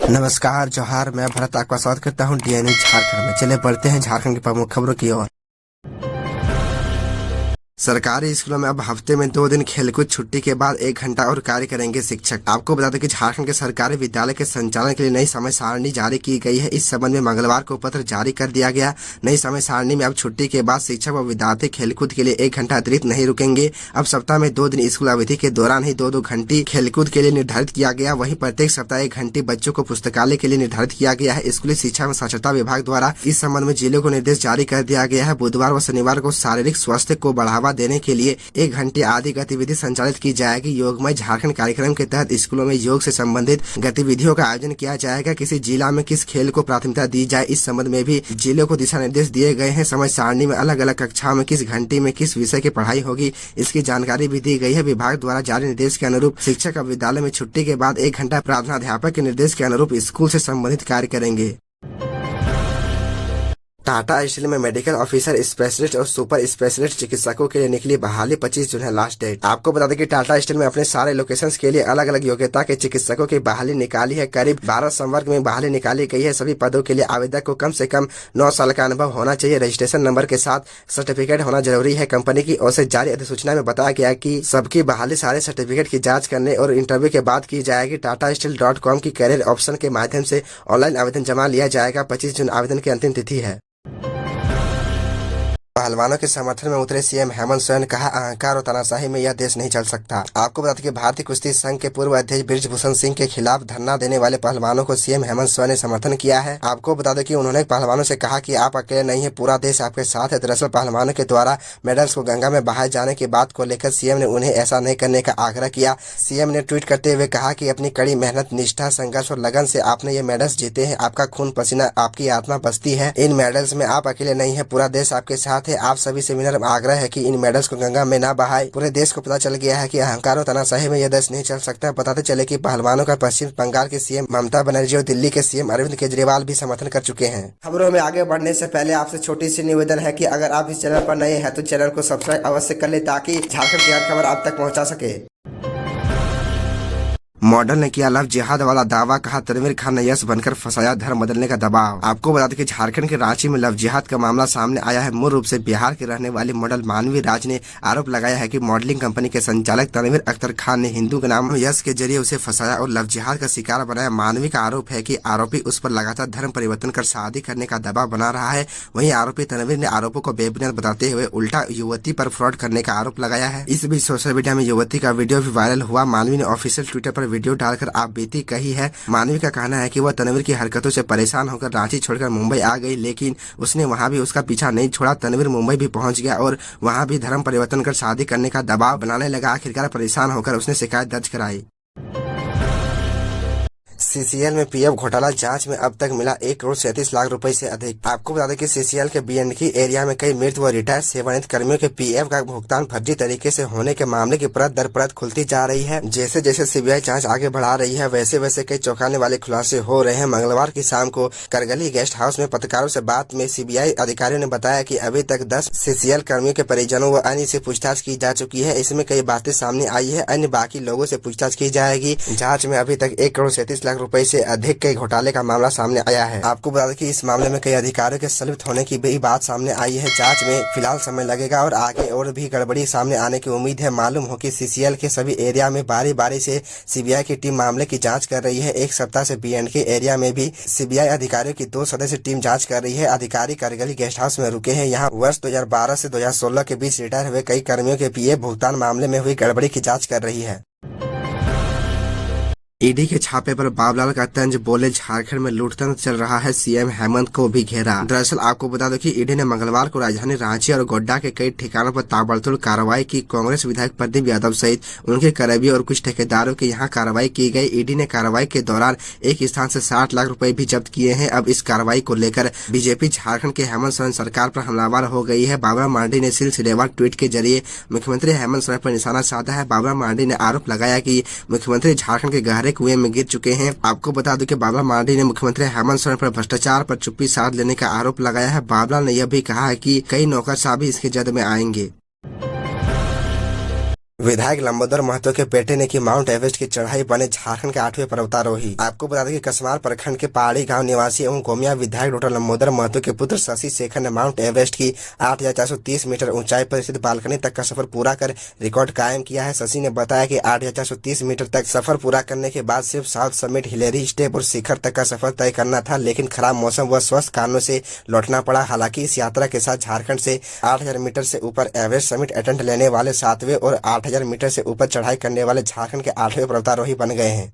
नमस्कार जोहार, मैं भरत आपका स्वागत करता हूं डीएनयू झारखंड में। चले बढ़ते हैं झारखंड की प्रमुख खबरों की ओर। सरकारी स्कूलों में अब हफ्ते में 2 दिन खेलकूद छुट्टी के बाद 1 घंटा और कार्य करेंगे शिक्षक। आपको बता दें कि झारखंड के सरकारी विद्यालय के संचालन के लिए नई समय सारणी जारी की गई है। इस संबंध में मंगलवार को पत्र जारी कर दिया गया। नई समय सारणी में अब छुट्टी के बाद शिक्षक व विद्यार्थी खेलकूद के लिए 1 घंटा अतिरिक्त नहीं रुकेंगे। अब सप्ताह में 2 दिन स्कूल अवधि के दौरान ही 2-2 घंटे खेलकूद के लिए निर्धारित किया गया। वहीं प्रत्येक सप्ताह 1 घंटे बच्चों को पुस्तकालय के लिए निर्धारित किया गया है। स्कूली शिक्षा एवं साक्षरता विभाग द्वारा इस संबंध में जिलों को निर्देश जारी कर दिया गया है। बुधवार व शनिवार को शारीरिक स्वास्थ्य को बढ़ावा देने के लिए 1 घंटे आदि गतिविधि संचालित की जाएगी। योगमय झारखंड कार्यक्रम के तहत स्कूलों में योग से संबंधित गतिविधियों का आयोजन किया जाएगा। किसी जिला में किस खेल को प्राथमिकता दी जाए, इस संबंध में भी जिलों को दिशा निर्देश दिए गए हैं। समय सारणी में अलग अलग कक्षाओं में किस घंटे में किस विषय की पढ़ाई होगी, इसकी जानकारी भी दी गई है। विभाग द्वारा जारी निर्देश के अनुरूप शिक्षक अब विद्यालय में छुट्टी के बाद 1 घंटा प्रधानाध्यापक के निर्देश के अनुरूप स्कूल से संबंधित कार्य करेंगे। टाटा स्टील में मेडिकल ऑफिसर, स्पेशलिस्ट और सुपर स्पेशलिस्ट चिकित्सकों के लिए निकली बहाली। 25 जून है लास्ट डेट। आपको बता दें कि टाटा स्टील में अपने सारे लोकेशंस के लिए अलग अलग योग्यता के चिकित्सकों की बहाली निकाली है। करीब 12 संवर्ग में बहाली निकाली गई है। सभी पदों के लिए आवेदक को कम से कम 9 साल का अनुभव होना चाहिए। रजिस्ट्रेशन नंबर के साथ सर्टिफिकेट होना जरूरी है। कंपनी की ओर से जारी अधिसूचना में बताया गया कि सबकी बहाली सारे सर्टिफिकेट की जाँच करने और इंटरव्यू के बाद की जाएगी। TATASteel.com की कैरियर ऑप्शन के माध्यम से ऑनलाइन आवेदन जमा लिया जाएगा। 25 जून आवेदन की अंतिम तिथि है। पहलवानों के समर्थन में उतरे सीएम हेमंत सोरेन, कहा अहंकार और तानाशाही में यह देश नहीं चल सकता। आपको बता दें कि भारतीय कुश्ती संघ के पूर्व अध्यक्ष बृजभूषण सिंह के खिलाफ धरना देने वाले पहलवानों को सीएम हेमंत सोरेन ने समर्थन किया है। आपको बता दें कि उन्होंने पहलवानों से कहा कि आप अकेले नहीं है, पूरा देश आपके साथ है। दरअसल पहलवानों के द्वारा मेडल्स को गंगा में बहाए जाने की बात को लेकर सीएम ने उन्हें ऐसा नहीं करने का आग्रह किया। सीएम ने ट्वीट करते हुए कहा कि अपनी कड़ी मेहनत, निष्ठा, संघर्ष और लगन से आपने ये मेडल्स जीते हैं। आपका खून पसीना, आपकी आत्मा बसती है इन मेडल्स में। आप अकेले नहीं है, पूरा देश आपके साथ है। आप सभी से आग्रह है कि इन मेडल्स को गंगा में ना बहाए। पूरे देश को पता चल गया है कि अहंकार और तानाशाही में यह देश नहीं चल सकता। बताते चले कि पहलवानों का पश्चिम बंगाल के सीएम ममता बनर्जी और दिल्ली के सीएम अरविंद केजरीवाल भी समर्थन कर चुके हैं। खबरों में आगे बढ़ने से पहले आपसे छोटी सी निवेदन है कि अगर आप इस चैनल पर नए हैं तो चैनल को सब्सक्राइब अवश्य कर ले, ताकि झारखंड की हर खबर आप तक पहुँचा सके। मॉडल ने किया लव जिहाद वाला दावा, कहा तनवीर खान ने यश बनकर फंसाया धर्म बदलने का दबाव। आपको बता दें कि झारखंड के रांची में लव जिहाद का मामला सामने आया है। मूल रूप से बिहार के रहने वाली मॉडल मानवी राज ने आरोप लगाया है कि मॉडलिंग कंपनी के संचालक तनवीर अख्तर खान ने हिंदू के नाम यश के जरिए उसे फंसाया और लव जिहाद का शिकार बनाया। मानवी का आरोप है कि आरोपी उस पर लगातार धर्म परिवर्तन कर शादी करने का दबाव बना रहा है। वहीं आरोपी तनवीर ने आरोपों को बेबुनियाद बताते हुए उल्टा युवती पर फ्रॉड करने का आरोप लगाया है। इस बीच सोशल मीडिया में युवती का वीडियो भी वायरल हुआ। मानवी ने ऑफिशियल ट्विटर पर वीडियो डालकर आप बीती कही है। मानवी का कहना है कि वह तनवीर की हरकतों से परेशान होकर रांची छोड़कर मुंबई आ गई, लेकिन उसने वहां भी उसका पीछा नहीं छोड़ा। तनवीर मुंबई भी पहुंच गया और वहां भी धर्म परिवर्तन कर शादी करने का दबाव बनाने लगा। आखिरकार परेशान होकर उसने शिकायत दर्ज कराई। सीसीएल में पीएफ घोटाला जांच में अब तक मिला 1,37,00,000 रुपए से अधिक। आपको बता दें कि सीसीएल के बीएंडके एरिया में कई मृत व रिटायर्ड सेवानिवृत्त कर्मियों के पीएफ का भुगतान फर्जी तरीके से होने के मामले की परत दर परत खुलती जा रही है। जैसे जैसे सीबीआई जांच आगे बढ़ा रही है, वैसे वैसे कई चौंकाने वाले खुलासे हो रहे हैं। मंगलवार की शाम को करगली गेस्ट हाउस में पत्रकारों से बात में सीबीआई अधिकारियों ने बताया कि अभी तक 10 सीसीएल कर्मियों के परिजनों व अन्य से पूछताछ की जा चुकी है। इसमें कई बातें सामने आई है। अन्य बाकी लोगों से पूछताछ की जाएगी। जाँच में अभी तक 1,37,00,000 रुपए से अधिक के घोटाले का मामला सामने आया है। आपको बता दें कि इस मामले में कई अधिकारियों के संलिप्त होने की भी बात सामने आई है। जांच में फिलहाल समय लगेगा और आगे और भी गड़बड़ी सामने आने की उम्मीद है। मालूम हो कि सीसीएल के सभी एरिया में बारी बारी से सीबीआई की टीम मामले की जांच कर रही है। एक सप्ताह से बीएंडके एरिया में भी सीबीआई अधिकारियों की 2 सदस्यीय टीम जाँच कर रही है। अधिकारी करगली गेस्ट हाउस में रुके हैं। यहाँ वर्ष 2012 से 2016 के बीच रिटायर हुए कई कर्मियों के पीएफ भुगतान मामले में हुई गड़बड़ी की जाँच कर रही है। ईडी के छापे पर बाबूलाल का तंज, बोले झारखंड में लूटतंत्र चल रहा है, सीएम हेमंत को भी घेरा। दरअसल आपको बता दो कि ईडी ने मंगलवार को राजधानी रांची और गोड्डा के कई ठिकानों पर ताबड़तोड़ कार्रवाई की। कांग्रेस विधायक प्रदीप यादव सहित उनके करीबी और कुछ ठेकेदारों के यहाँ कार्रवाई की गई। ईडी ने कार्रवाई के दौरान एक स्थान से 60 लाख रुपए भी जब्त किए हैं। अब इस कार्रवाई को लेकर बीजेपी झारखंड के हेमंत सोरेन सरकार पर हमलावर हो गई है। बाबूलाल मरांडी ने सिलसिलेवार ट्वीट के जरिए मुख्यमंत्री हेमंत सोरेन पर निशाना साधा है। बाबूलाल मरांडी ने आरोप लगाया कि मुख्यमंत्री झारखंड के गहरे कुएं में गिर चुके हैं। आपको बता दूं कि बाबूलाल मरांडी ने मुख्यमंत्री हेमंत सोरेन पर भ्रष्टाचार पर चुप्पी साध लेने का आरोप लगाया है। बाबूलाल ने यह भी कहा है कि कई नौकरशाह भी इसके जद में आएंगे। विधायक लंबोदर महतो के बेटे ने की माउंट एवरेस्ट की चढ़ाई, बने झारखंड के 8वें पर्वतारोही। आपको बता दें कि कसमार प्रखंड के पहाड़ी गांव निवासी एवं गोमिया विधायक डॉक्टर लंबोदर महतो के पुत्र शशि शेखर ने माउंट एवरेस्ट की 8,430 मीटर ऊंचाई पर स्थित बालकनी तक का सफर पूरा कर रिकॉर्ड कायम किया है। शशि ने बताया कि 8,430 मीटर तक सफर पूरा करने के बाद सिर्फ साउथ समिट, हिलेरी स्टेप और शिखर तक का सफर तय करना था, लेकिन खराब मौसम व स्वस्थ कारणों से लौटना पड़ा। हालांकि इस यात्रा के साथ झारखंड से 8,000 मीटर से ऊपर एवरेस्ट समिट अटेम्प्ट लेने वाले 7वें और 8,000 मीटर से ऊपर चढ़ाई करने वाले झारखंड के 8वें पर्वतारोही बन गए हैं।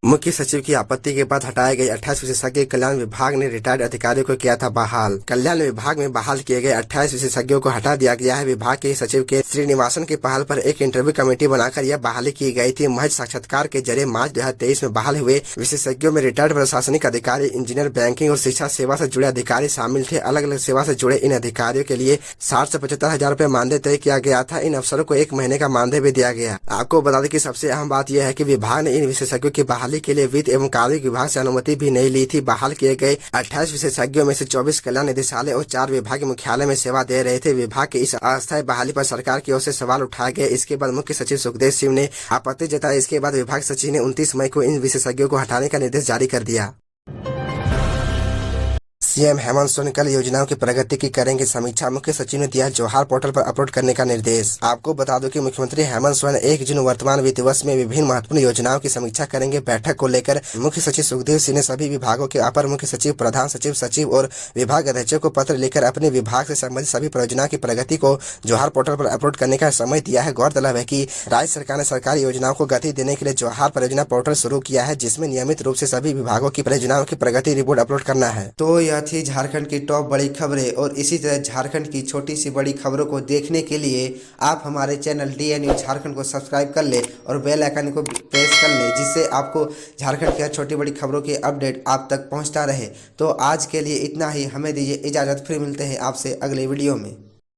मुख्य सचिव की आपत्ति के बाद हटाए गए 28 विशेषज्ञ कल्याण विभाग ने रिटायर्ड अधिकारियों को किया था बहाल। कल्याण विभाग में बहाल किए गए 28 विशेषज्ञों को हटा दिया गया है। विभाग के सचिव के श्रीनिवासन की पहल पर एक इंटरव्यू कमेटी बनाकर यह बहाली की गई थी। महज साक्षात्कार के जरिए मार्च 2023 में बहाल हुए विशेषज्ञों में रिटायर्ड प्रशासनिक अधिकारी, इंजीनियर, बैंकिंग और शिक्षा सेवा से जुड़े अधिकारी शामिल थे। अलग अलग सेवा से जुड़े इन अधिकारियों के लिए 60 से 75 हजार रुपए मानदेय तय किया गया था। इन अफसरों को 1 महीने का मानदेय भी दिया गया। आपको बता दें कि सबसे अहम बात यह है कि विभाग ने इन विशेषज्ञों की बहाली के लिए वित्त एवं कार्मिक विभाग से अनुमति भी नहीं ली थी। बहाल किए गए 28 विशेषज्ञों में से 24 कल्याण निदेशालय और 4 विभागीय मुख्यालय में सेवा दे रहे थे। विभाग की इस अस्थायी बहाली पर सरकार की ओर से सवाल उठाए गए। इसके बाद मुख्य सचिव सुखदेव सिंह ने आपत्ति जताई। इसके बाद विभाग सचिव ने 29 मई को इन विशेषज्ञों को हटाने का निर्देश जारी कर दिया। सीएम हेमंत सोरेन कल योजनाओं की प्रगति की करेंगे समीक्षा। मुख्य सचिव ने दिया जोहार पोर्टल पर अपलोड करने का निर्देश। आपको बता दो कि मुख्यमंत्री हेमंत सोरेन 1 जून वर्तमान वित्त वर्ष में विभिन्न महत्वपूर्ण योजनाओं की समीक्षा करेंगे। बैठक को लेकर मुख्य सचिव सुखदेव सिंह ने सभी विभागों के अपर मुख्य सचिव, प्रधान सचिव, सचिव और विभाग अध्यक्षों को पत्र लिखकर अपने विभाग से संबंधित सभी परियोजनाओं की प्रगति को जोहार पोर्टल पर अपलोड करने का समय दिया है। गौरतलब है कि राज्य सरकार ने सरकारी योजनाओं को गति देने के लिए जोहार परियोजना पोर्टल शुरू किया है, जिसमें नियमित रूप से सभी विभागों की परियोजनाओं की प्रगति रिपोर्ट अपलोड करना है। तो यह थी झारखंड की टॉप बड़ी खबरें, और इसी तरह झारखंड की छोटी सी बड़ी खबरों को देखने के लिए आप हमारे चैनल DN न्यूज़ झारखंड को सब्सक्राइब कर ले और बेल आइकन को प्रेस कर ले, जिससे आपको झारखंड की हर छोटी बड़ी खबरों के अपडेट आप तक पहुंचता रहे। तो आज के लिए इतना ही, हमें दीजिए इजाज़त, फिर मिलते हैं आपसे अगले वीडियो में।